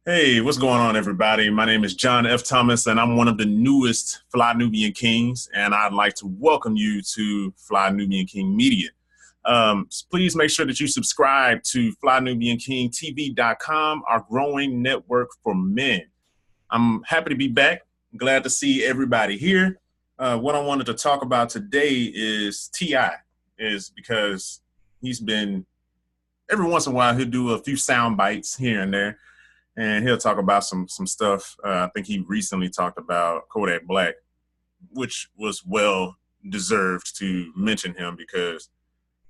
Hey, what's going on, everybody? My name is John F. Thomas, and I'm one of the newest Fly Nubian Kings, and I'd like to welcome you to Fly Nubian King Media. Please make sure that you subscribe to FlyNubianKingTV.com, our growing network for men. I'm happy to be back. Glad to see everybody here. What I wanted to talk about today is T.I., is because he's been, every once in a while, he'll do a few sound bites here and there. And he'll talk about some stuff. I think he recently talked about Kodak Black, which was well deserved to mention him because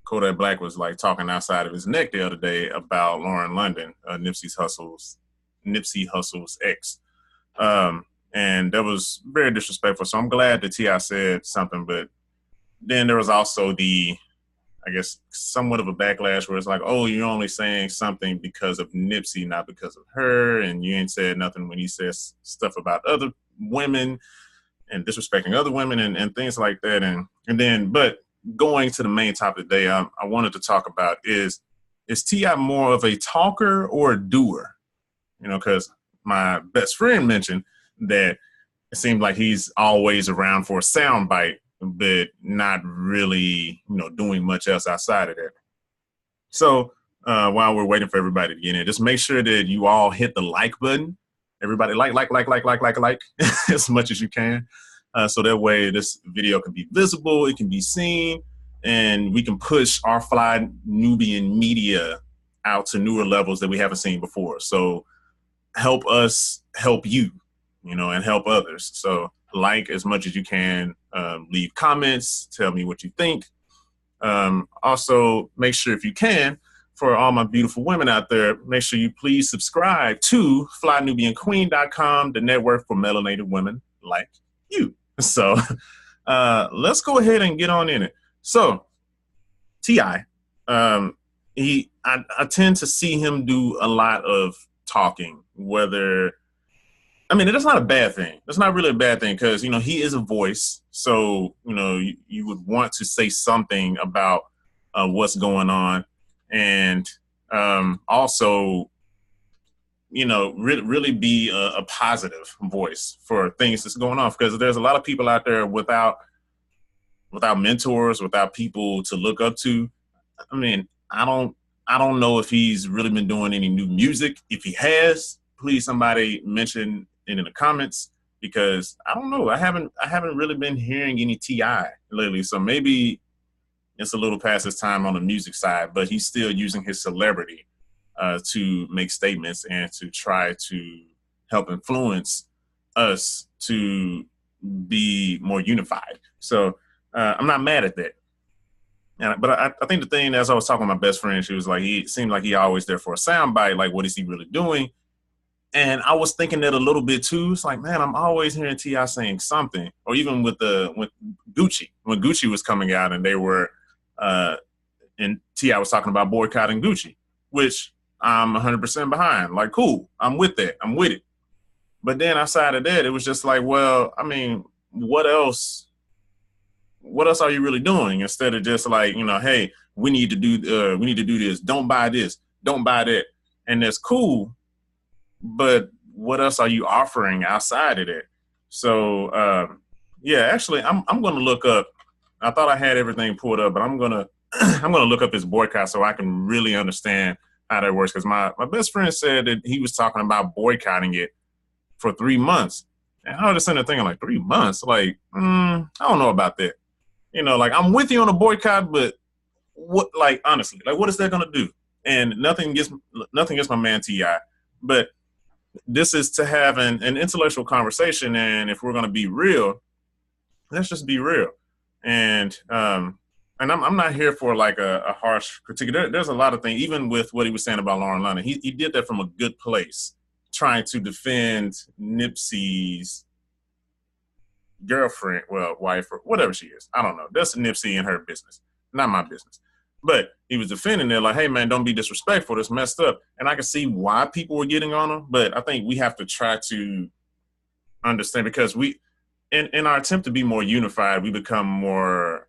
Kodak Black was like talking outside of his neck the other day about Lauren London, Nipsey Hussle's ex. And that was very disrespectful. So I'm glad that T.I. said something. But then there was also I guess, somewhat of a backlash where it's like, oh, you're only saying something because of Nipsey, not because of her. And you ain't said nothing when he says stuff about other women and disrespecting other women and things like that. But going to the main topic today, I wanted to talk about is T.I. more of a talker or a doer? You know, because my best friend mentioned that it seemed like he's always around for a soundbite, but not really, doing much else outside of that. So while we're waiting for everybody to get in, just make sure that you all hit the like button. Everybody like as much as you can. So that way this video can be visible, it can be seen, and we can push our Fly Nubian media out to newer levels that we haven't seen before. So help us help you, and help others. So like as much as you can, leave comments, tell me what you think. Also, make sure if you can, for all my beautiful women out there, make sure you please subscribe to FlyNubianQueen.com, the network for melanated women like you. So let's go ahead and get on in it. So T.I., I tend to see him do a lot of talking, that's not a bad thing. That's not really a bad thing because, he is a voice. So, you would want to say something about what's going on. And also, really be a positive voice for things that's going on. Because there's a lot of people out there without mentors, without people to look up to. I don't know if he's really been doing any new music. If he has, please somebody mention in the comments, because I don't know. I haven't really been hearing any T.I. lately. So maybe it's a little past his time on the music side, but he's still using his celebrity to make statements and to try to help influence us to be more unified. So I'm not mad at that. But I think the thing, as I was talking to my best friend, she was like, he seemed like he always there for a soundbite. Like, what is he really doing? And I was thinking that a little bit too. It's like, man, I'm always hearing T.I. saying something. Or even with Gucci, when Gucci was coming out and they were, and T.I. was talking about boycotting Gucci, which I'm 100% behind. Like, cool, I'm with that. I'm with it. But then outside of that, it was just like, well, what else are you really doing? Instead of just like, hey, we need to do this. Don't buy this. Don't buy that. And that's cool. But what else are you offering outside of that? So, actually, I'm going to look up. I thought I had everything pulled up, but I'm going to look up his boycott so I can really understand how that works. Because my best friend said that he was talking about boycotting it for 3 months. And I was just sitting there thinking, like, 3 months? Like, I don't know about that. Like, I'm with you on a boycott, but what, like, honestly, like, what is that going to do? And nothing against my man T.I., but this is to have an intellectual conversation, and if we're going to be real, let's just be real. And I'm not here for like a harsh critique. There's a lot of things, even with what he was saying about Lauren London. He did that from a good place, trying to defend Nipsey's girlfriend, wife, or whatever she is. I don't know. That's Nipsey and her business, not my business. But he was defending it like, hey, man, don't be disrespectful. That's messed up. And I can see why people were getting on him. But I think we have to try to understand, because in our attempt to be more unified, we become more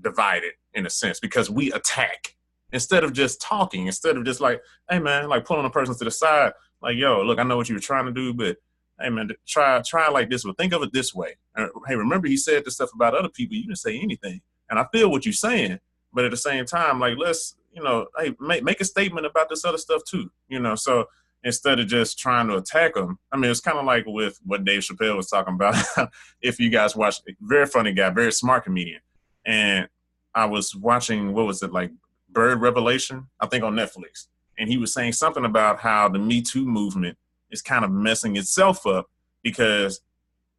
divided in a sense, because we attack instead of just talking, instead of just like, hey, man, like pulling a person to the side. Like, yo, look, I know what you were trying to do, but hey, man, try it like this. But think of it this way. Hey, remember he said this stuff about other people. You didn't say anything, and I feel what you're saying. But at the same time, like, let's, hey, make a statement about this other stuff too. So instead of just trying to attack them, I mean, it's kind of like with what Dave Chappelle was talking about. If you guys watch, very funny guy, very smart comedian, and I was watching, what was it, like Bird Revelation, I think on Netflix, and he was saying something about how the Me Too movement is kind of messing itself up because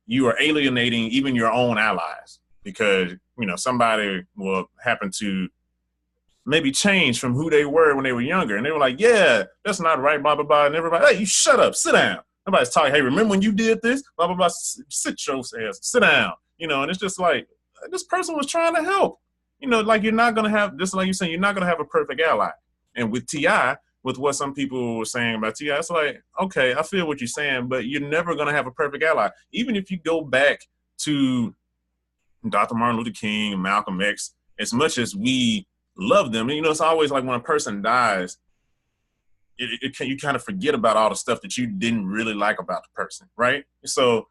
you are alienating even your own allies, because somebody will happen to maybe change from who they were when they were younger, and they were like, yeah, that's not right, blah blah blah, and everybody, hey, you shut up, sit down. Nobody's talking, hey, remember when you did this, blah blah blah, sit your ass, sit down. And it's just like, this person was trying to help. Like, you're not gonna have, just like you're saying, you're not gonna have a perfect ally. And with T.I., with what some people were saying about T.I., it's like, okay, I feel what you're saying, but you're never gonna have a perfect ally. Even if you go back to Dr. Martin Luther King and Malcolm X, as much as we love them, and, it's always like when a person dies, you kind of forget about all the stuff that you didn't really like about the person, right? So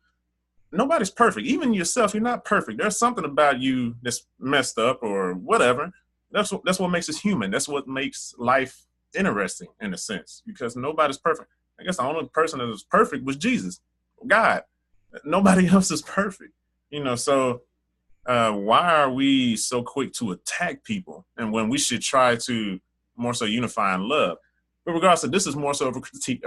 nobody's perfect. Even yourself, you're not perfect. There's something about you that's messed up or whatever. That's what makes us human. That's what makes life interesting, in a sense, because nobody's perfect. I guess the only person that was perfect was Jesus, God. Nobody else is perfect. So why are we so quick to attack people, and when we should try to more so unify and love? But regardless of, this is more so of a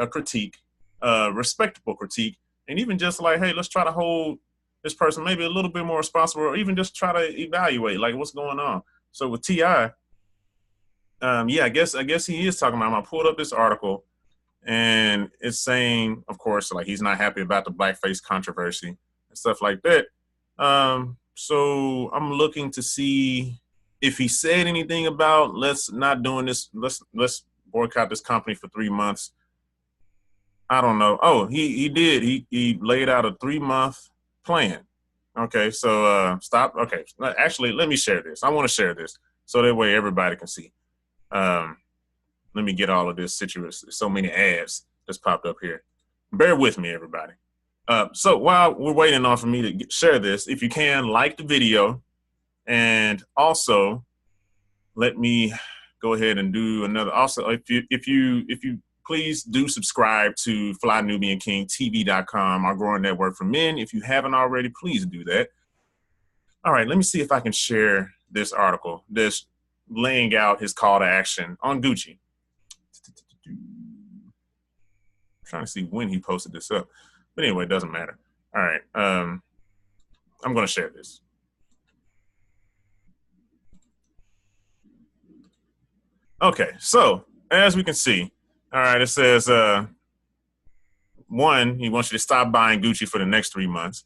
critique, respectable critique, and even just like, hey, let's try to hold this person maybe a little bit more responsible, or even just try to evaluate like what's going on. So with T.I., yeah, I guess he is talking about. I pulled up this article, and it's saying, of course, like, he's not happy about the blackface controversy and stuff like that. So I'm looking to see if he said anything about, let's not doing this, let's boycott this company for 3 months. I don't know. Oh, he did. He laid out a 3-month plan. Okay, so stop. Okay, actually, let me share this. I want to share this so that way everybody can see. Let me get all of this situation. So many ads just popped up here. Bear with me, everybody. So while we're waiting on for me to share this, if you can, like the video, and also let me go ahead and do another. Also, if you please do subscribe to FlyNubianKingTV.com, our growing network for men. If you haven't already, please do that. All right, let me see if I can share this article, this laying out his call to action on Gucci. I'm trying to see when he posted this up. But anyway, it doesn't matter. All right. I'm going to share this. Okay. So as we can see, all right, it says, 1, he wants you to stop buying Gucci for the next 3 months.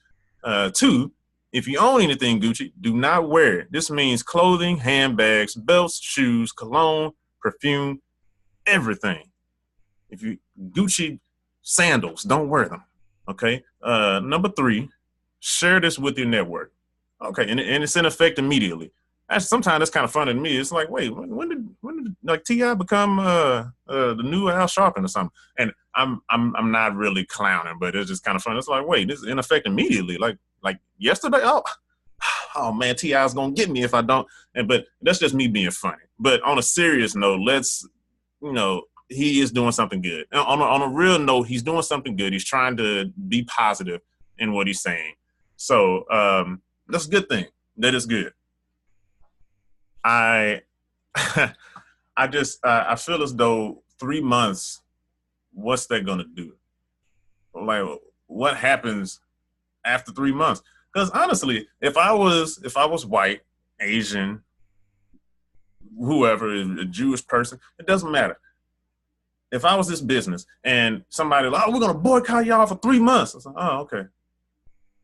2, if you own anything Gucci, do not wear it. This means clothing, handbags, belts, shoes, cologne, perfume, everything. If you Gucci sandals, don't wear them. Okay. Number 3, share this with your network. Okay, and it's in effect immediately. Actually, sometimes that's kind of funny to me. It's like, wait, when did like T.I. become the new Al Sharpton or something? And I'm not really clowning, but it's just kind of fun. It's like, wait, this is in effect immediately, like yesterday. Oh man, T.I. is gonna get me if I don't. But that's just me being funny. But on a serious note, let's, he is doing something good. On a real note, he's doing something good. He's trying to be positive in what he's saying. So that's a good thing. That is good. I I feel as though 3 months, what's that gonna do? Like, what happens after 3 months? Because honestly, if I was white, Asian, whoever, a Jewish person, it doesn't matter. If I was this business and somebody like, oh, we're gonna boycott y'all for 3 months, I was like, oh, okay.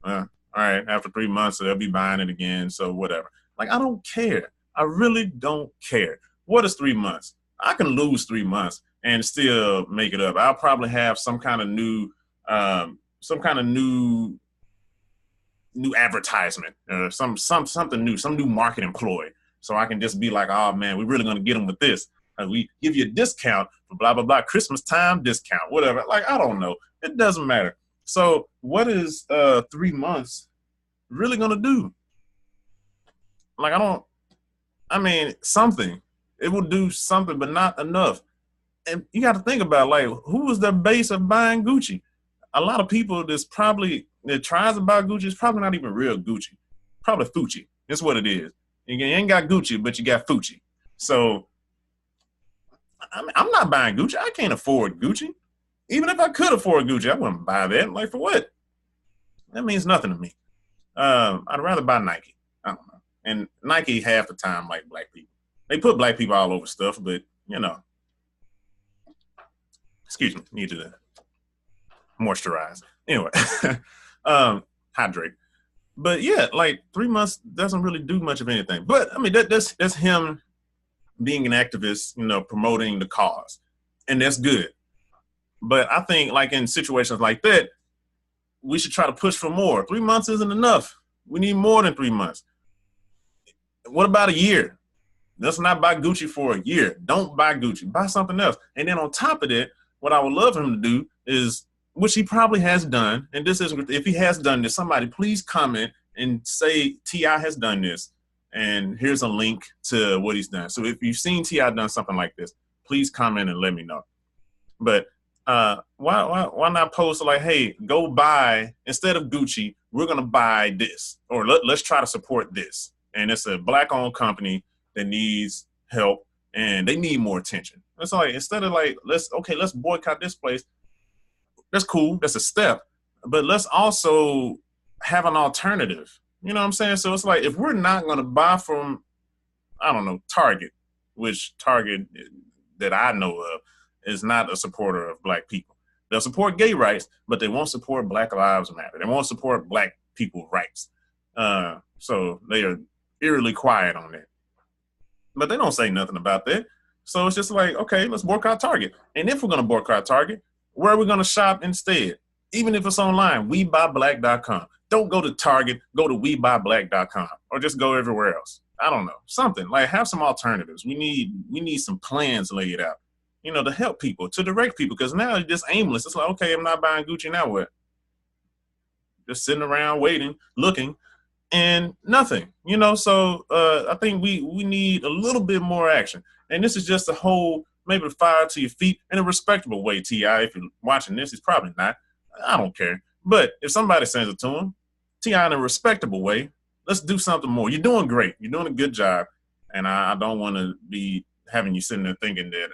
All right, after 3 months, they'll be buying it again, so whatever. Like, I don't care. I really don't care. What is 3 months? I can lose 3 months and still make it up. I'll probably have some kind of new advertisement, something new, some new marketing ploy. So I can just be like, oh man, we're really gonna get them with this. We give you a discount blah, blah, blah, Christmas time discount, whatever. Like, I don't know. It doesn't matter. So what is 3 months really going to do? Like, something. It will do something, but not enough. And you got to think about, like, who was the base of buying Gucci? A lot of people that tries to buy Gucci is probably not even real Gucci. Probably Fucci. That's what it is. You ain't got Gucci, but you got Fucci. So I'm not buying Gucci. I can't afford Gucci. Even if I could afford Gucci, I wouldn't buy that. Like, for what? That means nothing to me. I'd rather buy Nike. I don't know. And Nike half the time like black people. They put black people all over stuff, but excuse me, need to moisturize. Anyway, hydrate. But yeah, like 3 months doesn't really do much of anything. But I mean, that's him being an activist, promoting the cause, and that's good. But I think, like, in situations like that, we should try to push for more. 3 months isn't enough. We need more than 3 months. What about a year? Let's not buy Gucci for a year. Don't buy Gucci. Buy something else. And then on top of that, what I would love him to do is, which he probably has done, and this is, if he has done this, somebody please comment and say T.I. has done this, and here's a link to what he's done. So if you've seen T.I. done something like this, please comment and let me know. But why not post like, hey, go buy, instead of Gucci, we're gonna buy this, or let's try to support this, and it's a black-owned company that needs help and they need more attention. It's like, instead of like, let's boycott this place. That's cool. That's a step, but let's also have an alternative. You know what I'm saying? So it's like, if we're not going to buy from, I don't know, Target, which Target that I know of is not a supporter of black people. They'll support gay rights, but they won't support Black Lives Matter. They won't support black people's rights. So they are eerily quiet on that. But they don't say nothing about that. So it's just like, okay, let's boycott Target. And if we're going to boycott Target, where are we going to shop instead? Even if it's online, WeBuyBlack.com. Don't go to Target, go to WeBuyBlack.com, or just go everywhere else. I don't know, something. Like, have some alternatives. We need some plans laid out, to help people, to direct people, because now it's just aimless. It's like, okay, I'm not buying Gucci, now what? Just sitting around waiting, looking, and nothing, So I think we need a little bit more action. And this is just a whole, maybe fire to your feet in a respectable way, T.I. If you're watching this, he's probably not. I don't care. But if somebody sends it to him, T.I. in a respectable way, let's do something more. You're doing great. You're doing a good job. And I don't want to be having you sitting there thinking that,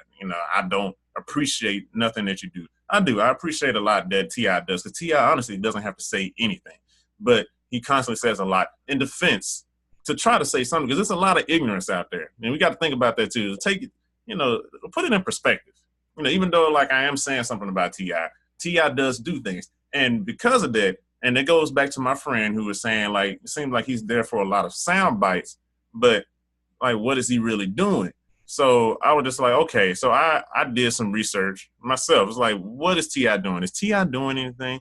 I don't appreciate nothing that you do. I do. I appreciate a lot that T.I. does, because T.I. honestly doesn't have to say anything. But he constantly says a lot in defense to try to say something, because there's a lot of ignorance out there. And we got to think about that too. Take it, put it in perspective. Even though, like, I am saying something about T.I., T.I. does do things. And because of that, and it goes back to my friend who was saying, like, it seems like he's there for a lot of sound bites, but, like, what is he really doing? So I was just like, okay, so I did some research myself. It's like, what is T.I. doing? Is T.I. doing anything?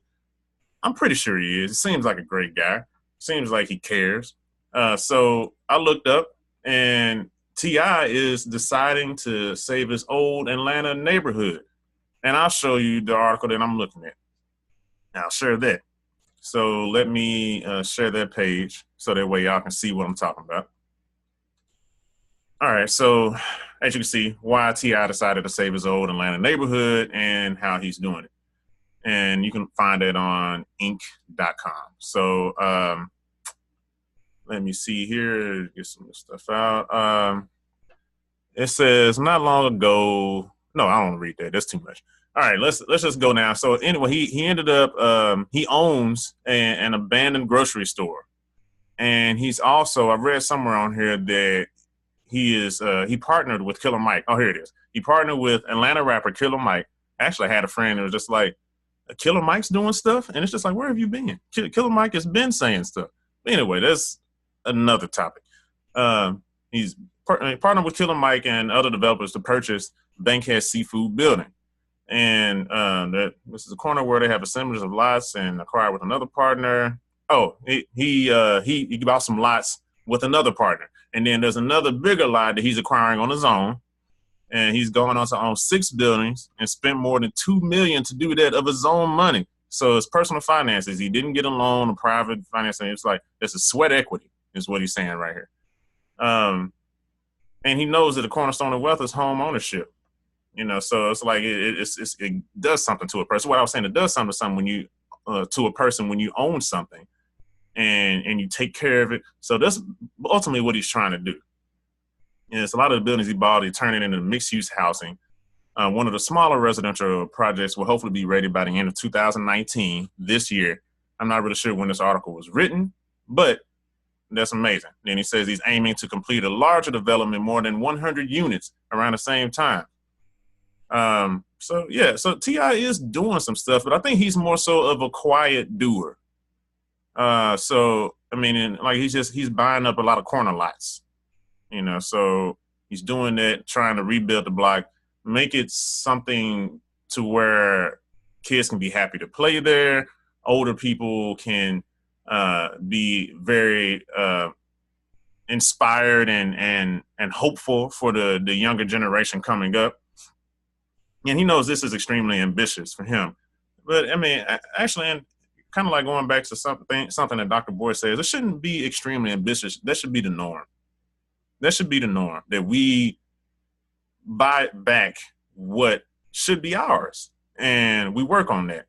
I'm pretty sure he is. It seems like a great guy. Seems like he cares. So I looked up, and T.I. is deciding to save his old Atlanta neighborhood. And I'll show you the article that I'm looking at. I'll share that. So let me share that page so that way y'all can see what I'm talking about. All right, so as you can see, why T.I. decided to save his old Atlanta neighborhood and how he's doing it. And you can find it on Inc.com. So let me see here, get some stuff out. It says, not long ago, no, I don't read that. That's too much. All right, let's just go now. So anyway, he ended up, he owns an abandoned grocery store. And he's also, I read somewhere on here that he partnered with Killer Mike. Oh, here it is. He partnered with Atlanta rapper Killer Mike. Actually, I had a friend who was just like, Killer Mike's doing stuff? And it's just like, where have you been? Killer Mike has been saying stuff. But anyway, that's another topic. He's partnered with Killer Mike and other developers to purchase Bankhead Seafood Building. And this is a corner where they have assemblies of lots and acquired with another partner. Oh, he bought some lots with another partner. And then there's another bigger lot that he's acquiring on his own. And he's going on to own 6 buildings and spent more than $2 million to do that of his own money. So it's personal finances. He didn't get a loan or private financing. It's like it's a sweat equity, is what he's saying right here. And he knows that the cornerstone of wealth is home ownership. So it's like it does something to a person. What I was saying, it does something to someone when you to a person when you own something and you take care of it. So that's ultimately what he's trying to do. And it's a lot of the buildings he bought, he turned it into mixed-use housing. One of the smaller residential projects will hopefully be ready by the end of 2019, this year. I'm not really sure when this article was written, but that's amazing. Then he says he's aiming to complete a larger development, more than 100 units around the same time. So T.I. is doing some stuff, but I think he's more so of a quiet doer. He's buying up a lot of corner lots. So he's doing that, trying to rebuild the block, make it something to where kids can be happy to play there. Older people can be very inspired and hopeful for the younger generation coming up. And he knows this is extremely ambitious for him. But I mean, actually, and kind of like going back to something that Dr. Boyd says, it shouldn't be extremely ambitious. That should be the norm. That should be the norm, that we buy back what should be ours and we work on that.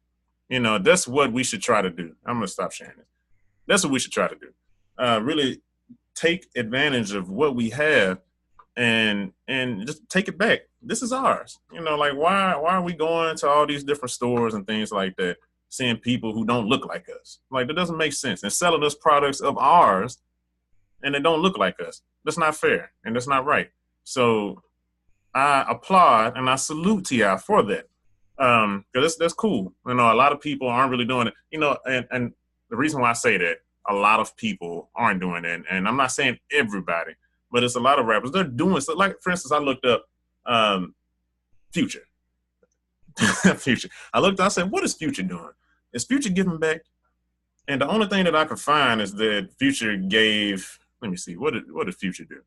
That's what we should try to do. I'm going to stop sharing it. That's what we should try to do. Really take advantage of what we have and just take it back. This is ours. Why are we going to all these different stores and things like that, seeing people who don't look like us? Like, that doesn't make sense. And selling us products of ours and they don't look like us. That's not fair and that's not right. So I applaud and I salute T.I. for that. Because that's cool. A lot of people aren't really doing it. And the reason why I say that, a lot of people aren't doing it, and I'm not saying everybody, but it's a lot of rappers. They're doing so. Like, for instance, I looked up Future. Future. I said, what is Future doing? Is Future giving back? And the only thing that I could find is that Future gave. Let me see. What did Future do?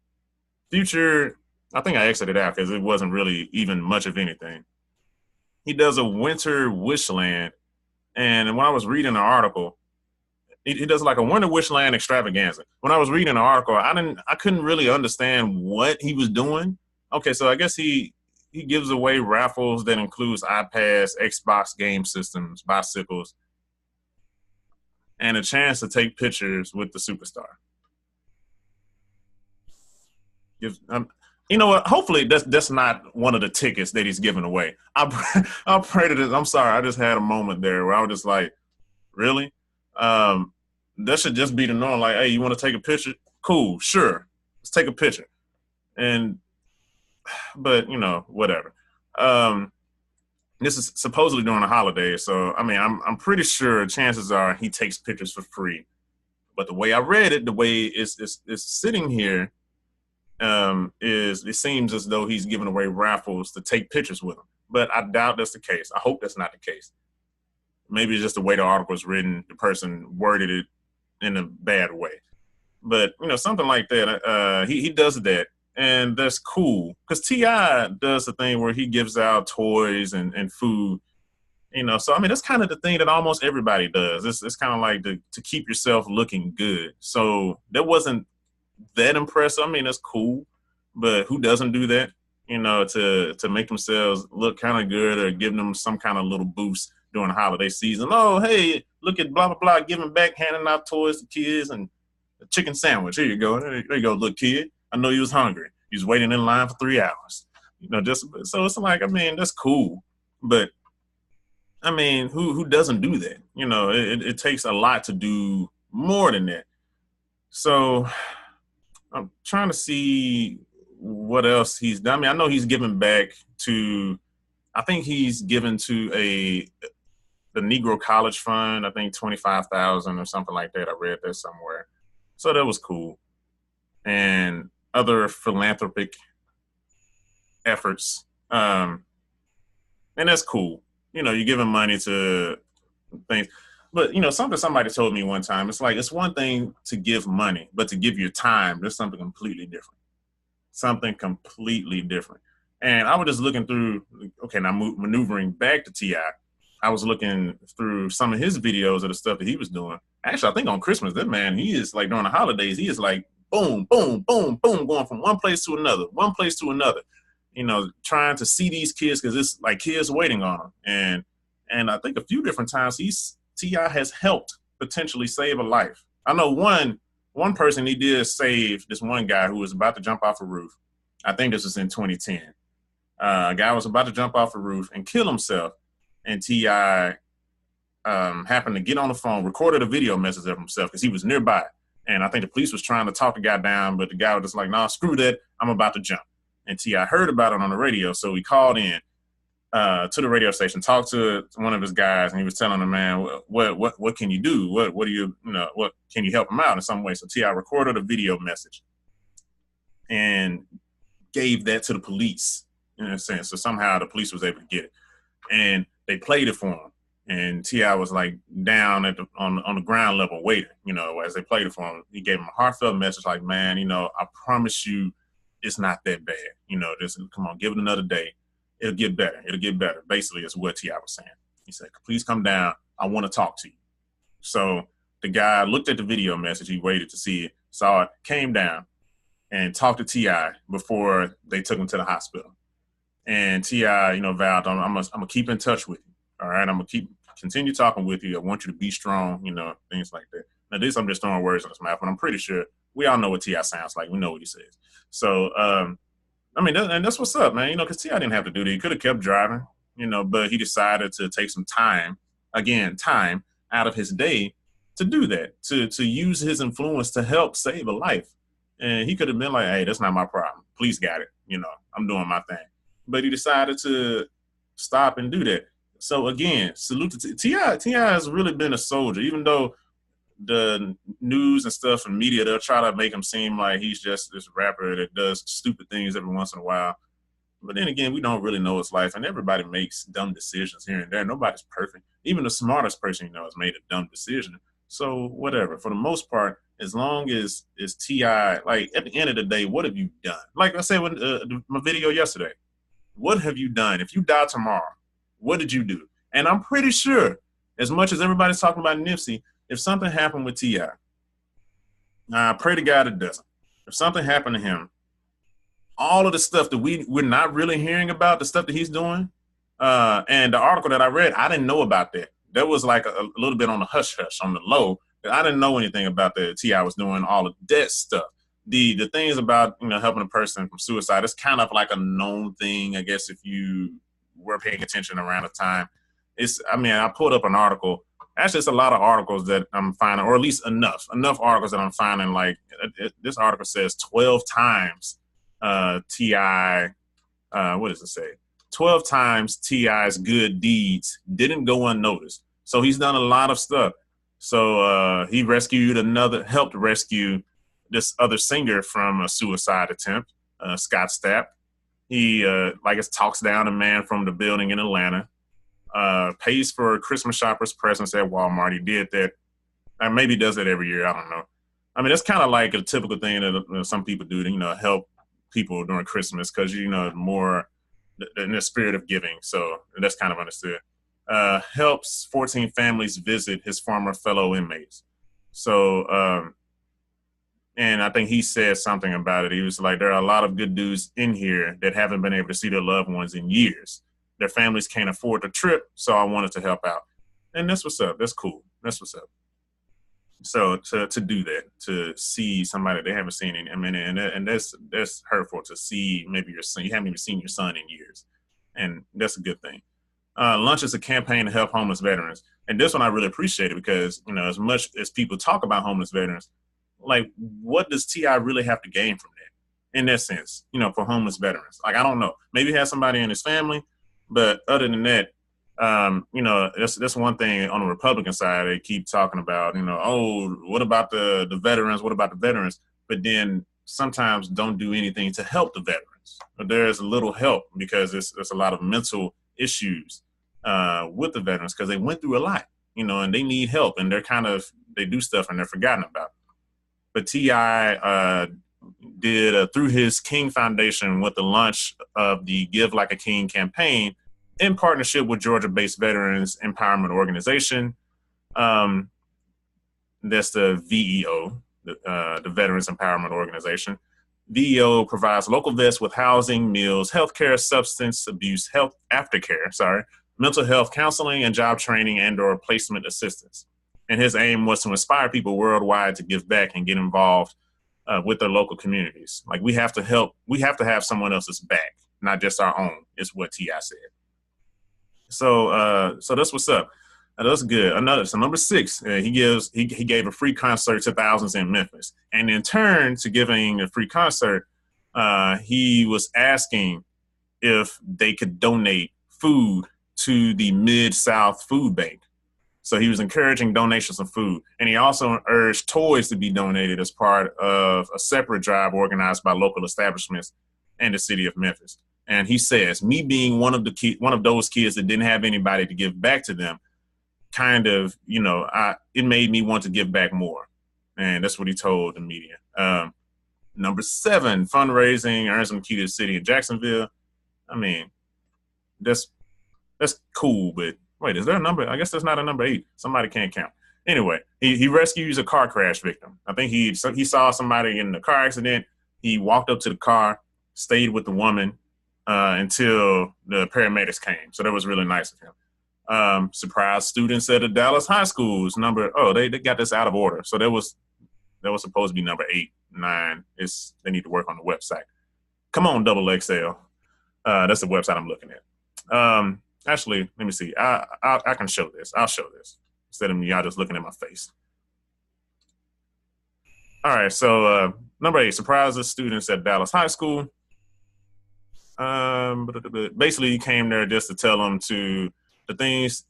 Future, I think I exited out because it wasn't really even much of anything. He does a winter wishland, and when I was reading the article, he does like a winter wishland extravaganza. When I was reading the article, I couldn't really understand what he was doing. Okay, so I guess he gives away raffles that includes iPads, Xbox game systems, bicycles, and a chance to take pictures with the superstar. You know what? Hopefully that's not one of the tickets that he's giving away. I'll pray to this. I'm sorry. I just had a moment there where I was just like, really? That should just be the norm. Like, hey, you want to take a picture? Cool. Sure. Let's take a picture. But whatever. This is supposedly during the holidays. So, I mean, I'm pretty sure chances are he takes pictures for free. But the way I read it, the way it's sitting here, it seems as though he's giving away raffles to take pictures with him. But I doubt that's the case. I hope that's not the case. Maybe it's just the way the article was written, the person worded it in a bad way. But, something like that, he does that. And that's cool. Because T.I. does the thing where he gives out toys and food. So, I mean, that's kind of the thing that almost everybody does. It's kind of like to keep yourself looking good. So that wasn't that impressive. I mean, that's cool, but who doesn't do that? To make themselves look kind of good or give them some kind of little boost during the holiday season. Oh, hey, look at blah blah blah, giving back, handing out toys to kids and a chicken sandwich. Here you go. There you go, little kid. I know you was hungry. You was waiting in line for 3 hours. Just so it's like, I mean, that's cool, but I mean, who doesn't do that? It takes a lot to do more than that. So I'm trying to see what else he's done. I mean, I know he's given back to, I think he's given to the Negro College Fund, I think $25,000 or something like that. I read that somewhere. So that was cool. And other philanthropic efforts. And that's cool. You're giving money to things. But, something somebody told me one time, it's like, it's one thing to give money, but to give your time, there's something completely different. Something completely different. And I was just looking through, okay, now maneuvering back to T.I., I was looking through some of his videos of the stuff that he was doing. Actually, I think on Christmas, that man, he is like during the holidays, he is like boom, boom, boom, boom, going from one place to another, one place to another, trying to see these kids because it's like kids waiting on them. And I think a few different times T.I. has helped potentially save a life. I know one person he did save, this one guy who was about to jump off a roof. I think this was in 2010. A guy was about to jump off a roof and kill himself, and T.I. happened to get on the phone, recorded a video message of himself because he was nearby. And I think the police was trying to talk the guy down, but the guy was just like, nah, screw that. I'm about to jump. And T.I. heard about it on the radio, so he called in to the radio station, talked to one of his guys, and he was telling the man, what can you do? What do you, what can you help him out in some way? So T.I. recorded a video message and gave that to the police, in a sense. So somehow the police was able to get it. And they played it for him. And T.I. was like down on the ground level waiting, as they played it for him. He gave him a heartfelt message like, man, I promise you it's not that bad. Just come on, give it another day. It'll get better. It'll get better. Basically, is what T.I. was saying. He said, please come down. I want to talk to you. So the guy looked at the video message. He waited to see it, saw it, came down, and talked to T.I. before they took him to the hospital. And T.I., vowed, I'm gonna keep in touch with you. All right, I'm gonna continue talking with you. I want you to be strong, things like that. Now, this I'm just throwing words on his mouth, but I'm pretty sure we all know what T.I. sounds like. We know what he says. So, and that's what's up, man. Because T.I. didn't have to do that. He could have kept driving, but he decided to take some time out of his day to do that, to use his influence to help save a life. And he could have been like, hey, that's not my problem. Police got it. I'm doing my thing. But he decided to stop and do that. So again, salute to T.I. T.I. has really been a soldier, even though the news and stuff and media, they'll try to make him seem like he's just this rapper that does stupid things every once in a while. But then again, we don't really know his life, and everybody makes dumb decisions here and there. Nobody's perfect. Even the smartest person has made a dumb decision. So whatever. For the most part, as long as T.I., like at the end of the day, what have you done? Like I said with my video yesterday, what have you done? If you die tomorrow, what did you do? And I'm pretty sure, as much as everybody's talking about Nipsey, if something happened with T.I., I pray to God it doesn't. If something happened to him, all of the stuff that we're not really hearing about, the stuff that he's doing, and the article that I read, I didn't know about that. That was like a little bit on the hush-hush, on the low. I didn't know anything about that T.I. was doing all of that stuff. The things about, helping a person from suicide, it's kind of like a known thing, I guess, if you were paying attention around the time. I pulled up an article. Actually, it's a lot of articles that I'm finding, or at least enough articles that I'm finding. Like this article says 12 times T.I., what does it say? 12 times T.I.'s good deeds didn't go unnoticed. So he's done a lot of stuff. So he helped rescue this other singer from a suicide attempt, Scott Stapp. He, talks down a man from the building in Atlanta, pays for Christmas shoppers' presents at Walmart. He did that. Maybe he does that every year. I don't know. That's kind of like a typical thing that some people do to, help people during Christmas because, more in the spirit of giving. So that's kind of understood. Helps 14 families visit his former fellow inmates. So, and I think he said something about it. He was like, there are a lot of good dudes in here that haven't been able to see their loved ones in years. Their families can't afford the trip, so I wanted to help out. And that's what's up. That's cool. That's what's up. So to do that, to see somebody they haven't seen, and that's hurtful to see maybe your son. You haven't even seen your son in years, and that's a good thing. Lunch is a campaign to help homeless veterans, and this one I really appreciate it because as much as people talk about homeless veterans, like what does T.I. really have to gain from that? In that sense, for homeless veterans, like I don't know. Maybe he has somebody in his family, but other than that. That's one thing on the Republican side. They keep talking about, oh, what about the veterans? What about the veterans? But then sometimes don't do anything to help the veterans. But there's a little help because there's a lot of mental issues with the veterans because they went through a lot, and they need help and they do stuff and they're forgotten about. But T.I. did through his King Foundation with the launch of the Give Like a King campaign in partnership with Georgia-based Veterans Empowerment Organization. That's the VEO, the Veterans Empowerment Organization. VEO provides local vets with housing, meals, healthcare, substance abuse, health aftercare, mental health counseling, and job training and/or placement assistance. And his aim was to inspire people worldwide to give back and get involved with their local communities. Like we have to help, we have to have someone else's back, not just our own, is what T.I. said. So that's what's up. That's good. So number 6, he gave a free concert to thousands in Memphis. And in turn to giving a free concert, he was asking if they could donate food to the Mid-South Food Bank. So he was encouraging donations of food. And he also urged toys to be donated as part of a separate drive organized by local establishments and the city of Memphis. And he says, me being one of those kids that didn't have anybody to give back to them, kind of, it made me want to give back more. And that's what he told the media. Number 7, fundraising earns him the key to the city of Jacksonville. I mean, that's cool, but wait, is there a number? I guess there's not a number 8. Somebody can't count. Anyway, he rescues a car crash victim. I think he saw somebody in the car accident. He walked up to the car, stayed with the woman until the paramedics came. So that was really nice of him. Surprise students at the Dallas high schools. They got this out of order. So that was supposed to be number 8, 9. They need to work on the website. Come on, XXL. That's the website I'm looking at. Actually, let me see. I can show this. I'll show this instead of y'all just looking at my face. All right. So number 8, surprises students at Dallas high school. Basically, he came there just to tell them the things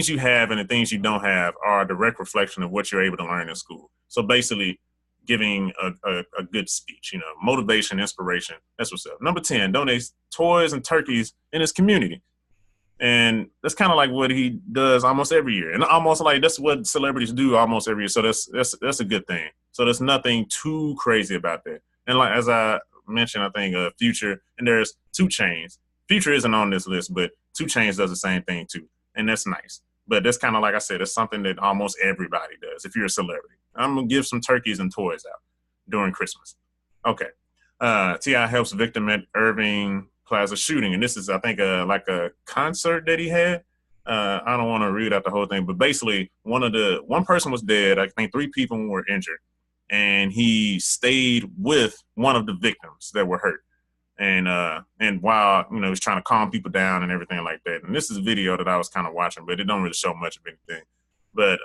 you have and the things you don't have are a direct reflection of what you're able to learn in school. So basically giving a good speech, motivation, inspiration. That's what's up. Number 10, donates toys and turkeys in his community. And that's kind of like what he does almost every year. And almost like that's what celebrities do almost every year. So that's a good thing. So there's nothing too crazy about that. And like, as I mentioned, I think Future, and there's 2 Chainz. Future isn't on this list, but 2 Chainz does the same thing too. And that's nice. But that's kind of, like I said, it's something that almost everybody does if you're a celebrity. I'm going to give some turkeys and toys out during Christmas. Okay. T.I. helps victim at Irving Plaza shooting. And this is, I think, like a concert that he had. I don't want to read out the whole thing, but basically one person was dead. I think 3 people were injured. And he stayed with one of the victims that were hurt. And while, he was trying to calm people down and everything like that. And this is a video that I was kind of watching, but it don't really show much of anything. But,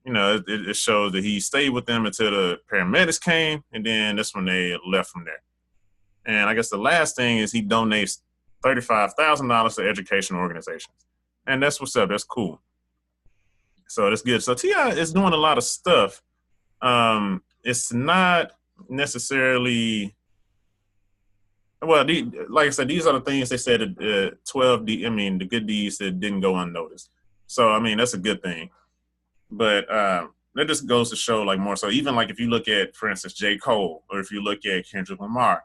it shows that he stayed with them until the paramedics came. And then that's when they left from there. And I guess the last thing is he donates $35,000 to educational organizations. And that's what's up. That's cool. So that's good. So T.I. is doing a lot of stuff. It's not necessarily... Well, like I said, these are the things they said, the good deeds that didn't go unnoticed. So, I mean, that's a good thing. But that just goes to show, like, more so, even like if you look at, for instance, J. Cole, or if you look at Kendrick Lamar,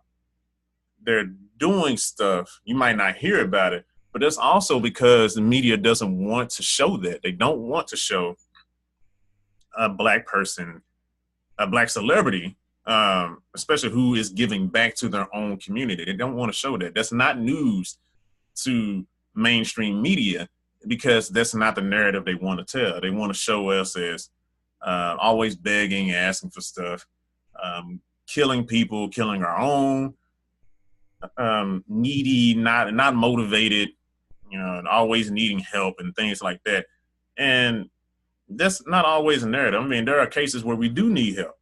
they're doing stuff. You might not hear about it, but that's also because the media doesn't want to show that. They don't want to show a Black person, a Black celebrity, especially who is giving back to their own community. They don't want to show that. That's not news to mainstream media because that's not the narrative they want to tell. They want to show us as always begging, asking for stuff, killing people, killing our own, needy, not motivated, and always needing help and things like that. And that's not always a narrative. I mean, there are cases where we do need help,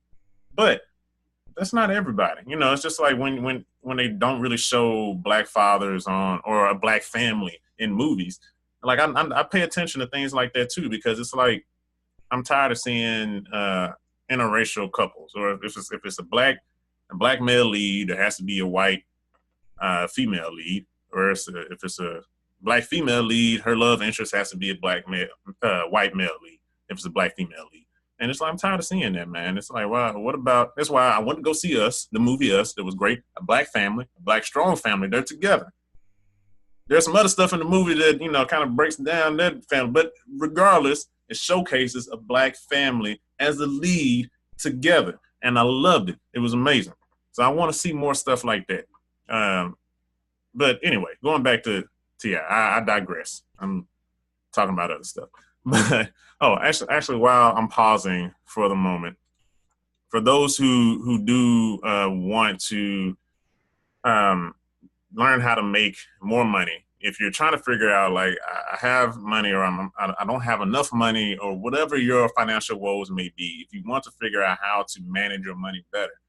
but that's not everybody. It's just like when they don't really show Black fathers or a Black family in movies. Like I pay attention to things like that too, because it's like I'm tired of seeing interracial couples, or if it's a black male lead, there has to be a white female lead, or if it's a Black female lead, her love interest has to be a white male lead. If it's a Black female lead, And it's like, I'm tired of seeing that, man. It's like, well, what about, that's why I went to go see Us, the movie Us. That was great. A black family, a black strong family. They're together. There's some other stuff in the movie that, kind of breaks down that family. But regardless, it showcases a black family as a lead together. And I loved it. It was amazing. So I want to see more stuff like that. But anyway, going back to T.I., I digress. I'm talking about other stuff. But actually, while I'm pausing for the moment, for those who do want to learn how to make more money, if you're trying to figure out like I have money or I don't have enough money or whatever your financial woes may be, if you want to figure out how to manage your money better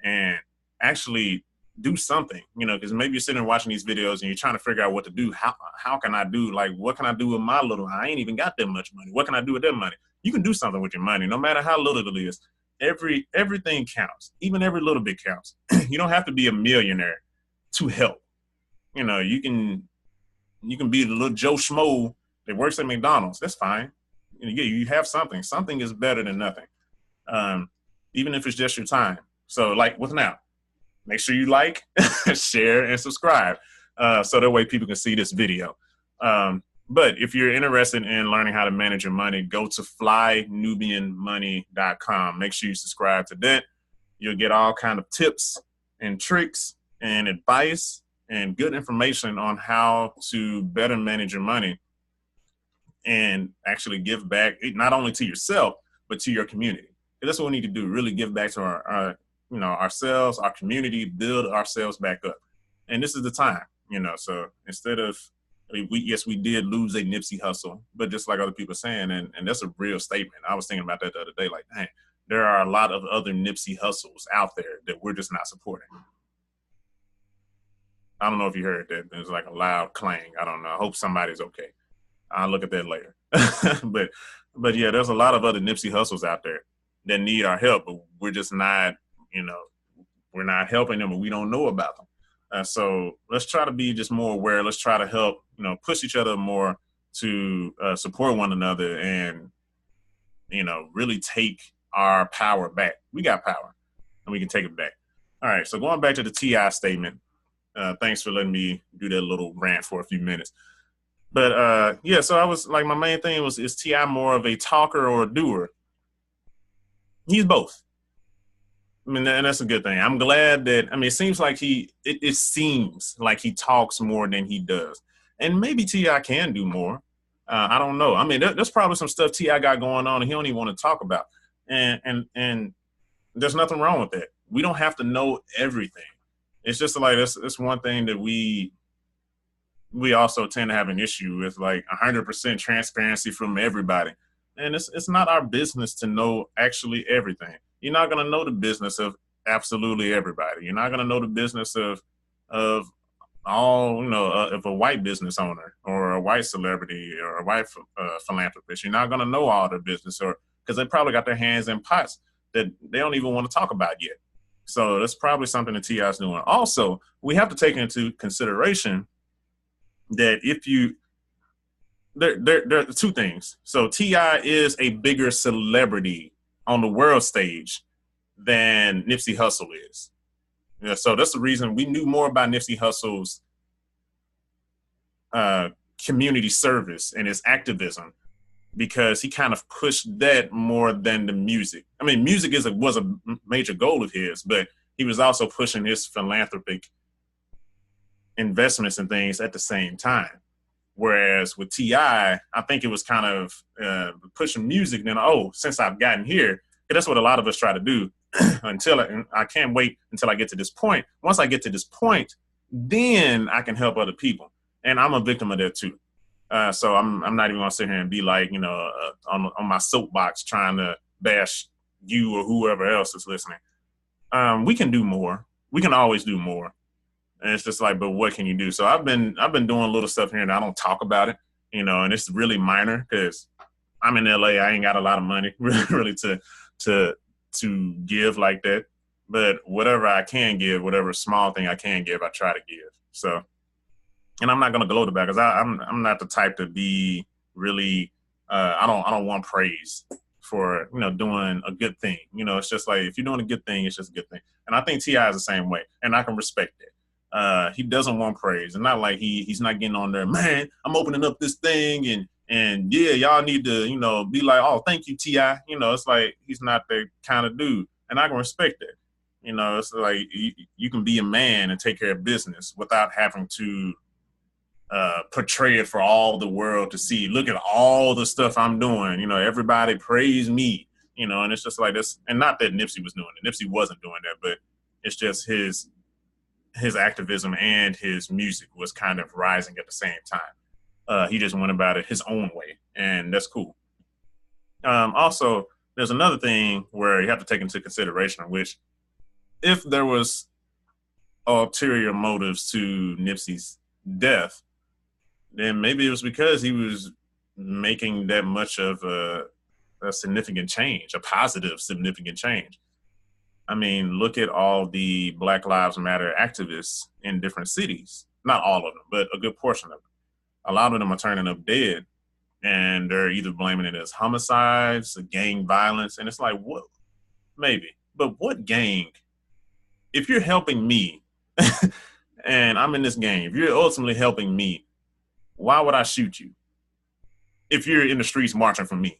and actually do something, because maybe you're sitting there watching these videos and you're trying to figure out what to do. How can I do, like, what can I do with my little, I ain't even got that much money. What can I do with that money? You can do something with your money, no matter how little it is. Everything counts. Even every little bit counts. You don't have to be a millionaire to help. You can be the little Joe Schmo that works at McDonald's. That's fine. You have something. Something is better than nothing. Even if it's just your time. So like with now, make sure you like, share, and subscribe. So that way people can see this video. But if you're interested in learning how to manage your money, go to flynubianmoney.com. Make sure you subscribe to that. You'll get all kind of tips and tricks and advice and good information on how to better manage your money and actually give back, not only to yourself, but to your community. That's what we need to do, really give back to our ourselves, our community, build ourselves back up. And this is the time, so instead of, we did lose a Nipsey Hussle, but just like other people are saying, and that's a real statement. I was thinking about that the other day, like, dang, there are a lot of other Nipsey Hussles out there that we're just not supporting. I don't know if you heard that. There's like a loud clang. I don't know. I hope somebody's okay. I'll look at that later. but yeah, there's a lot of other Nipsey Hussles out there that need our help, but we're just not, we're not helping them and we don't know about them. So let's try to be just more aware. Let's try to help, push each other more to support one another and, really take our power back. We got power and we can take it back. All right. So going back to the T.I. statement, thanks for letting me do that little rant for a few minutes. But yeah, so I was like, my main thing was, is T.I. more of a talker or a doer? He's both. I mean, and that's a good thing. I'm glad that, it seems like it seems like he talks more than he does. And maybe T.I. can do more. I don't know. There's probably some stuff T.I. got going on and he don't even want to talk about. And there's nothing wrong with that. We don't have to know everything. It's just like, that's one thing that we also tend to have an issue with, like 100% transparency from everybody. And it's not our business to know actually everything. You're not going to know the business of absolutely everybody. You're not going to know the business of all, of a white business owner or a white celebrity or a white philanthropist. You're not going to know all their business, or because they probably got their hands in pots that they don't even want to talk about yet. So that's probably something that T.I. is doing. Also, we have to take into consideration that there are two things. So T.I. is a bigger celebrity on the world stage than Nipsey Hussle is. So that's the reason we knew more about Nipsey Hussle's community service and his activism, because he kind of pushed that more than the music. Music was a major goal of his, but he was also pushing his philanthropic investments and things at the same time. Whereas with T.I., I think it was kind of pushing music. Then, since I've gotten here, that's what a lot of us try to do. Until I can't wait until I get to this point. Once I get to this point, then I can help other people. And I'm a victim of that too. So I'm not even gonna sit here and be like, on my soapbox trying to bash you or whoever else is listening. We can do more. We can always do more. And it's just like, but what can you do? So I've been doing little stuff here and I don't talk about it, and it's really minor because I'm in LA. I ain't got a lot of money really to give like that. But whatever I can give, whatever small thing I can give, I try to give. So, and I'm not going to gloat about it because I'm not the type to be really, I don't want praise for, you know, doing a good thing. You know, it's just like, if you're doing a good thing, it's just a good thing. And I think T.I. is the same way, and I can respect it. He doesn't want praise. And not like he's not getting on there, man, I'm opening up this thing, and yeah, y'all need to, you know, be like, oh, thank you, T.I. You know, it's like, he's not that kind of dude. And I can respect it. You know, it's like, you can be a man and take care of business without having to portray it for all the world to see. Look at all the stuff I'm doing. You know, everybody praise me. You know, and it's just like this. And not that Nipsey was doing it. Nipsey wasn't doing that, but it's just his activism and his music was kind of rising at the same time. He just went about it his own way, and that's cool. Also, there's another thing where you have to take into consideration, which, if there was ulterior motives to Nipsey's death, then maybe it was because he was making that much of a significant change, a positive significant change. I mean, look at all the Black Lives Matter activists in different cities. Not all of them, but a good portion of them. A lot of them are turning up dead, and they're either blaming it as homicides, gang violence, and it's like, what? Maybe. But what gang? If you're helping me, and I'm in this gang, if you're ultimately helping me, why would I shoot you if you're in the streets marching for me?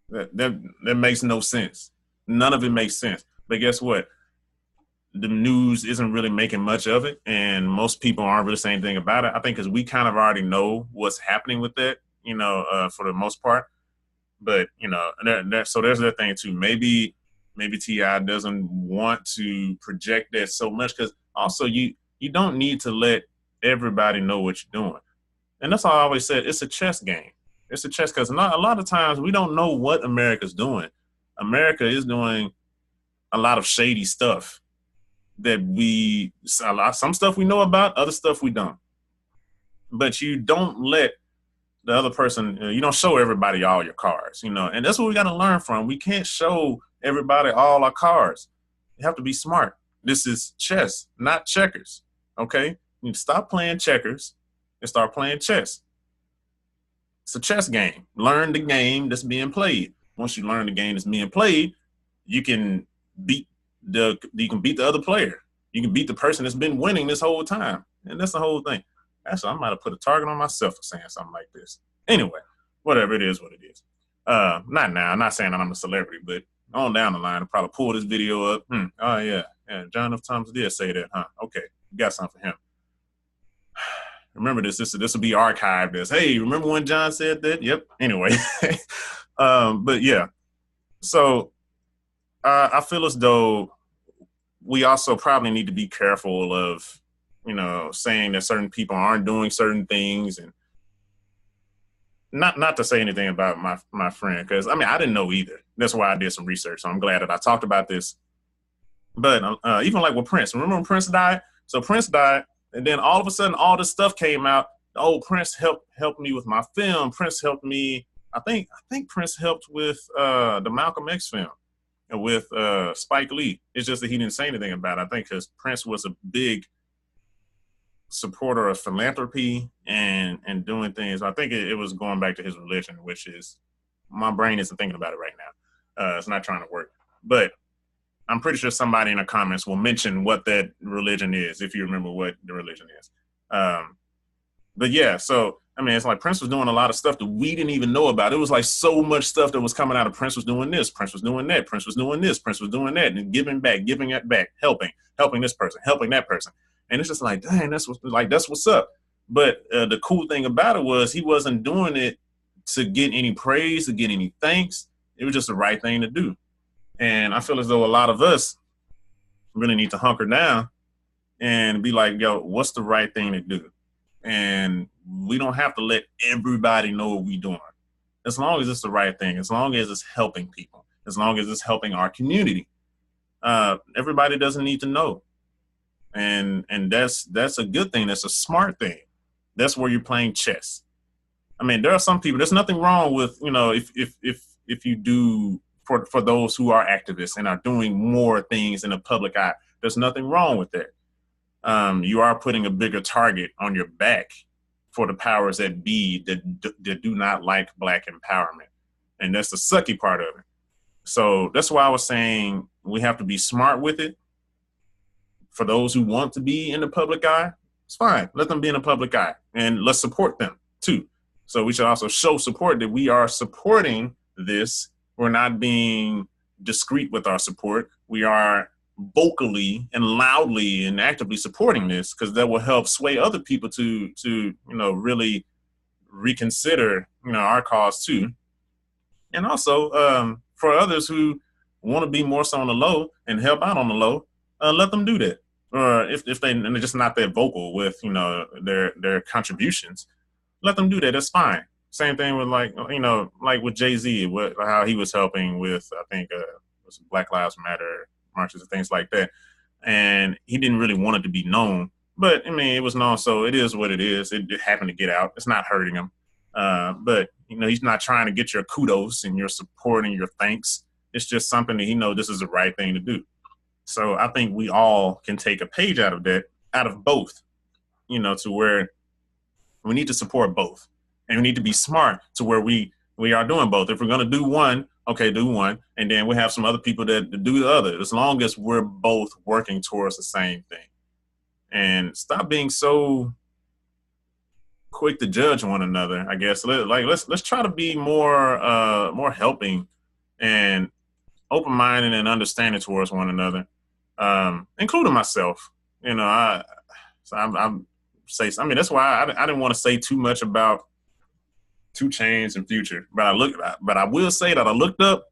That makes no sense. None of it makes sense. But guess what? The news isn't really making much of it, and most people aren't really saying anything about it. I think because we kind of already know what's happening with that, you know, for the most part. But, you know, so there's that thing too. Maybe T.I. doesn't want to project that so much, because also you don't need to let everybody know what you're doing. And that's all I always said. It's a chess game. It's a chess, because a lot of times we don't know what America's doing. America is doing a lot of shady stuff that some stuff we know about, other stuff we don't. But you don't let the other person, you don't show everybody all your cards, you know, and that's what we got to learn from. We can't show everybody all our cards. You have to be smart. This is chess, not checkers. Okay? You need to stop playing checkers and start playing chess. It's a chess game. Learn the game that's being played. Once you learn the game that's being played, you can beat the other player. You can beat the person that's been winning this whole time. And that's the whole thing. Actually, I might have put a target on myself for saying something like this. Anyway, whatever, it is what it is. Not now. I'm not saying that I'm a celebrity, but on down the line, I'll probably pull this video up. Oh, yeah. John F. Thomas did say that, huh? Okay, you got something for him. Remember this will be archived as, hey, remember when John said that? Yep. Anyway. But yeah. So I feel as though we also probably need to be careful of, you know, saying that certain people aren't doing certain things, and not to say anything about my friend, because I mean, I didn't know either. That's why I did some research. So I'm glad that I talked about this. But even like with Prince, remember when Prince died? So Prince died, and then all of a sudden, all this stuff came out. Oh, Prince helped me with my film. Prince helped me. I think Prince helped with the Malcolm X film with Spike Lee. It's just that he didn't say anything about it. I think because Prince was a big supporter of philanthropy and doing things. I think it was going back to his religion, which is, my brain isn't thinking about it right now. It's not trying to work. But I'm pretty sure somebody in the comments will mention what that religion is, if you remember what the religion is. But yeah, so, I mean, it's like Prince was doing a lot of stuff that we didn't even know about. It was like so much stuff that was coming out of Prince was doing this, Prince was doing that, Prince was doing this, Prince was doing that, and giving it back, helping this person, helping that person. And it's just like, dang, that's what's up. But the cool thing about it was he wasn't doing it to get any praise, to get any thanks. It was just the right thing to do. And I feel as though a lot of us really need to hunker down and be like, yo, what's the right thing to do? And we don't have to let everybody know what we're doing. As long as it's the right thing, as long as it's helping people, as long as it's helping our community, everybody doesn't need to know. And that's a good thing. That's a smart thing. That's where you're playing chess. I mean, there are some people, there's nothing wrong with, you know, if you do, for those who are activists and are doing more things in the public eye, there's nothing wrong with that. You are putting a bigger target on your back for the powers that be that do not like Black empowerment. And that's the sucky part of it. So that's why I was saying we have to be smart with it. For those who want to be in the public eye, it's fine. Let them be in the public eye, and let's support them too. So we should also show support that we are supporting this. We're not being discreet with our support. We are vocally and loudly and actively supporting this, because that will help sway other people to really reconsider our cause too. And also for others who want to be more so on the low and help out on the low, let them do that. Or if they're just not that vocal with their contributions, let them do that. That's fine. Same thing with like with Jay-Z, how he was helping with, I think Black Lives Matter marches and things like that. And he didn't really want it to be known, but I mean, it was known, so it is what it is. It happened to get out. It's not hurting him. But he's not trying to get your kudos and your support and your thanks. It's just something that this is the right thing to do. So I think we all can take a page out of that, out of both, to where we need to support both. And we need to be smart to where we are doing both. If we're going to do one, okay, do one. And then we have some other people that do the other, as long as we're both working towards the same thing. And stop being so quick to judge one another, I guess. Let's try to be more helping and open-minded and understanding towards one another, including myself. That's why I didn't want to say too much about 2 Chainz and Future, but I will say that I looked up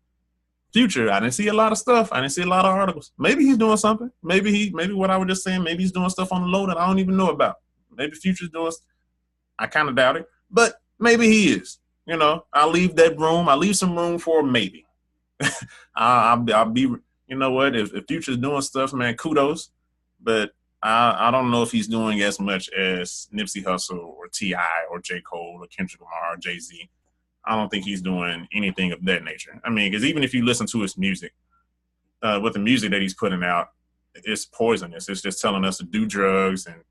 Future. I didn't see a lot of stuff. I didn't see a lot of articles. Maybe he's doing something. Maybe what I was just saying, maybe he's doing stuff on the low that I don't even know about. Maybe Future's doing. I kind of doubt it, but maybe he is. I'll leave that room. I'll leave some room for maybe. I'll be. You know what? If Future's doing stuff, man, kudos. But I don't know if he's doing as much as Nipsey Hussle or T.I. or J. Cole or Kendrick Lamar or Jay-Z. I don't think he's doing anything of that nature. I mean, because even if you listen to his music, with the music that he's putting out, it's poisonous. It's just telling us to do drugs and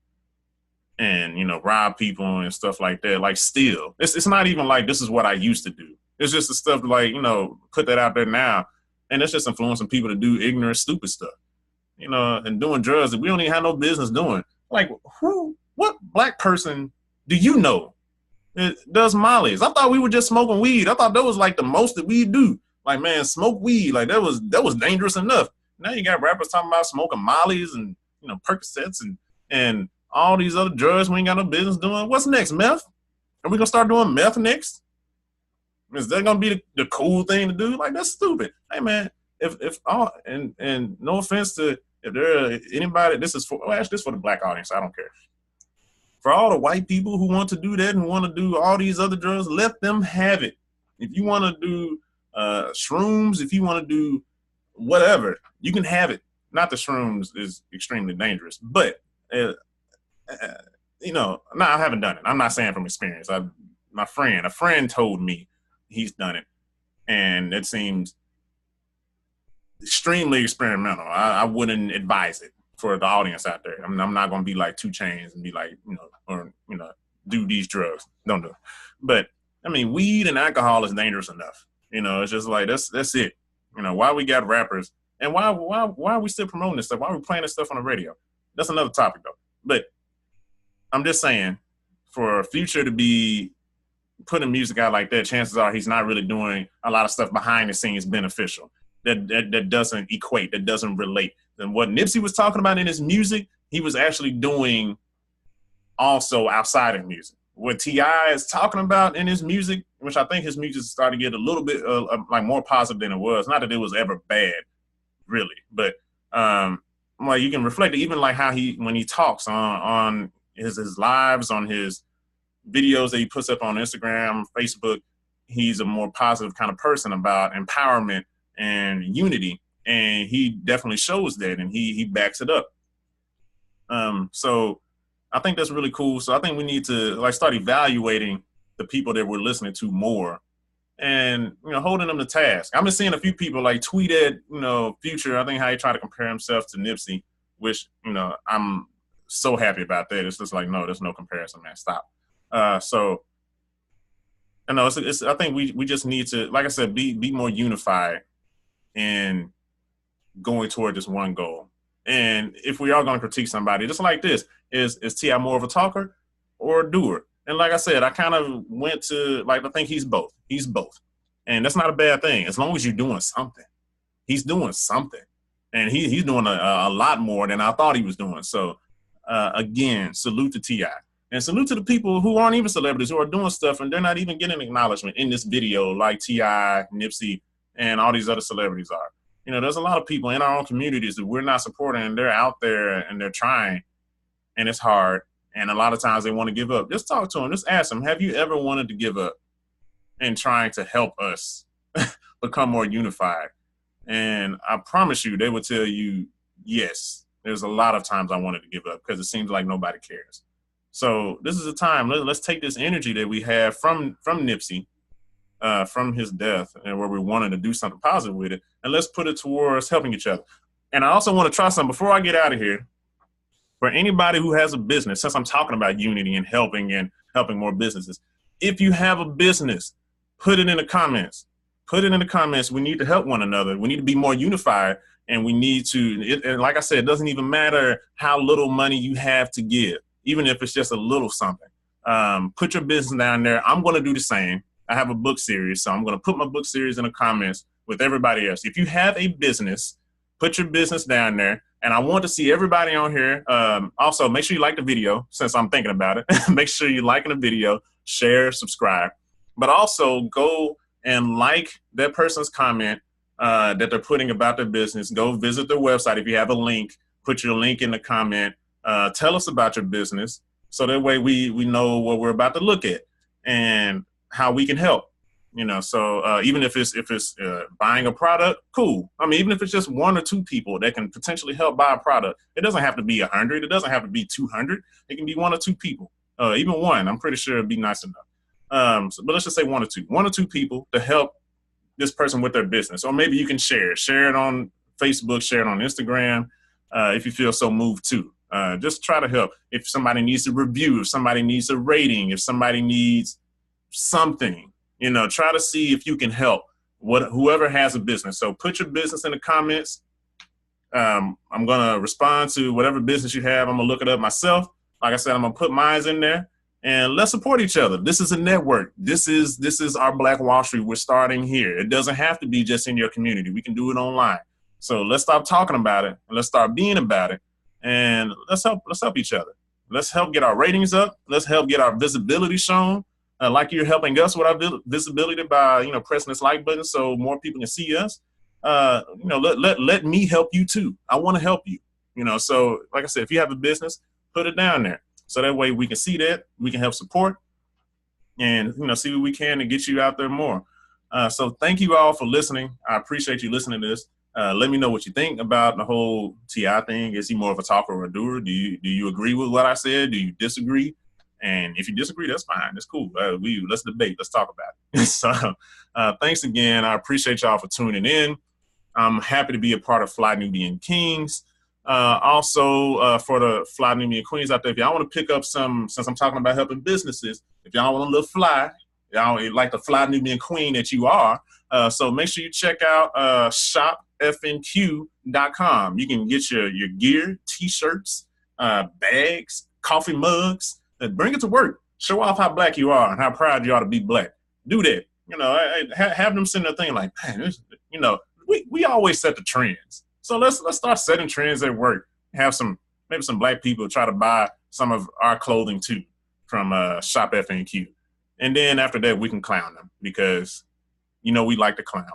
rob people and stuff like that. Like, still, it's not even like this is what I used to do. It's just the stuff like, put that out there now. And it's just influencing people to do ignorant, stupid stuff, and doing drugs that we don't even have no business doing. Like, what Black person do you know that does mollies? I thought we were just smoking weed. I thought that was like the most that we do. Like, man, smoke weed. Like, that was dangerous enough. Now you got rappers talking about smoking mollies and, Percocets and all these other drugs we ain't got no business doing. What's next, meth? Are we going to start doing meth next? Is that going to be the cool thing to do? Like, that's stupid. Hey, man, if all, and no offense to, if there anybody, this is for the Black audience. I don't care. For all the white people who want to do that and want to do all these other drugs, let them have it. If you want to do shrooms, if you want to do whatever, you can have it. Not the shrooms is extremely dangerous, but no, I haven't done it. I'm not saying from experience. A friend told me he's done it, and it seems extremely experimental. I wouldn't advise it for the audience out there. I'm not going to be like 2 Chainz and be like, do these drugs. Don't do it. But I mean, weed and alcohol is dangerous enough. It's just like, that's it. Why we got rappers and why are we still promoting this stuff? Why are we playing this stuff on the radio? That's another topic though. But I'm just saying, for Future to be putting music out like that, chances are he's not really doing a lot of stuff behind the scenes beneficial. That doesn't equate, that doesn't relate. And what Nipsey was talking about in his music, he was actually doing also outside of music. What T.I. is talking about in his music, which I think his music started to get a little bit like more positive than it was. Not that it was ever bad, really, but like you can reflect it, even like how when he talks on his lives, on his videos that he puts up on Instagram, Facebook, he's a more positive kind of person about empowerment and unity, and he definitely shows that, and he backs it up. So I think that's really cool. So I think we need to start evaluating the people that we're listening to more, and holding them to task. I've been seeing a few people tweet at Future. I think how he tried to compare himself to Nipsey, which I'm so happy about that. It's just like, no, there's no comparison, man. Stop. So I know I think we just need to, like I said, be more unified in going toward this one goal. And if we are going to critique somebody, just like this, is T.I. more of a talker or a doer? And like I said, I kind of went to, like, I think he's both. He's both. And that's not a bad thing, as long as you're doing something. He's doing something. And he's doing a lot more than I thought he was doing. So, again, salute to T.I. And salute to the people who aren't even celebrities, who are doing stuff and they're not even getting acknowledgement in this video, like T.I., Nipsey, and all these other celebrities are. You know, there's a lot of people in our own communities that we're not supporting, and they're out there and they're trying, and it's hard. And a lot of times they want to give up. Just talk to them. Just ask them, have you ever wanted to give up in trying to help us become more unified? And I promise you, they will tell you, yes, there's a lot of times I wanted to give up because it seems like nobody cares. So this is a time, let's take this energy that we have from Nipsey, from his death, and where we wanted to do something positive with it, and let's put it towards helping each other. And I also want to try something before I get out of here. For anybody who has a business, since I'm talking about unity and helping more businesses, if you have a business, put it in the comments. Put it in the comments. We need to help one another. We need to be more unified, and we need to, and like I said, it doesn't even matter how little money you have to give, even if it's just a little something. Put your business down there. I'm going to do the same. I have a book series, so I'm going to put my book series in the comments with everybody else. If you have a business, put your business down there. And I want to see everybody on here. Also, make sure you like the video, since I'm thinking about it. Make sure you're liking the video, share, subscribe. But also go and like that person's comment that they're putting about their business. Go visit their website. If you have a link, put your link in the comment. Tell us about your business, so that way we know what we're about to look at and how we can help. You know, so even if it's buying a product, cool. I mean, even if it's just 1 or 2 people that can potentially help buy a product, it doesn't have to be 100. It doesn't have to be 200. It can be 1 or 2 people. Even 1, I'm pretty sure it'd be nice enough. But let's just say 1 or 2. 1 or 2 people to help this person with their business. Or maybe you can share it on Facebook, share it on Instagram, if you feel so moved to. Just try to help. If somebody needs a review, if somebody needs a rating, if somebody needs something, you know, try to see if you can help whoever has a business. So put your business in the comments. I'm going to respond to whatever business you have. I'm going to look it up myself. Like I said, I'm going to put mine in there, and let's support each other. This is a network. This is our Black Wall Street. We're starting here. It doesn't have to be just in your community. We can do it online. So let's stop talking about it, and let's start being about it. And let's help each other. Let's help get our ratings up. Let's help get our visibility shown. Like you're helping us with our visibility by, you know, pressing this like button so more people can see us. You know, let me help you too. I want to help you. You know, so like I said, if you have a business, put it down there, so that way we can see that, we can help support, and, you know, see what we can to get you out there more. So thank you all for listening. I appreciate you listening to this. Let me know what you think about the whole T.I. thing. Is he more of a talker or a doer? Do you agree with what I said? Do you disagree? And if you disagree, that's fine. That's cool. Let's debate. Let's talk about it. So thanks again. I appreciate y'all for tuning in. I'm happy to be a part of Fly Nubian Kings. Also, for the Fly Nubian Queens out there, if y'all want to pick up some, since I'm talking about helping businesses, if y'all want to look fly, y'all like the Fly Nubian Queen that you are, so make sure you check out shopfnq.com. You can get your gear, T-shirts, bags, coffee mugs. Bring it to work. Show off how Black you are and how proud you are to be Black. Do that. You know, have them send their thing like, man, you know, we always set the trends. So let's start setting trends at work. Have maybe some Black people try to buy some of our clothing too from Shop FNQ. And then after that, we can clown them because, you know, we like to clown.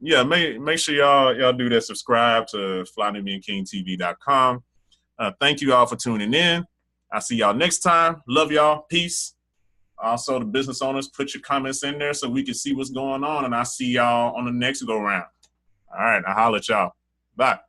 Yeah, make sure y'all do that. Subscribe to FlyNubianKingTV.com. Thank you all for tuning in. I'll see y'all next time. Love y'all. Peace. Also, the business owners, put your comments in there so we can see what's going on. And I'll see y'all on the next go round. All right. I'll holler at y'all. Bye.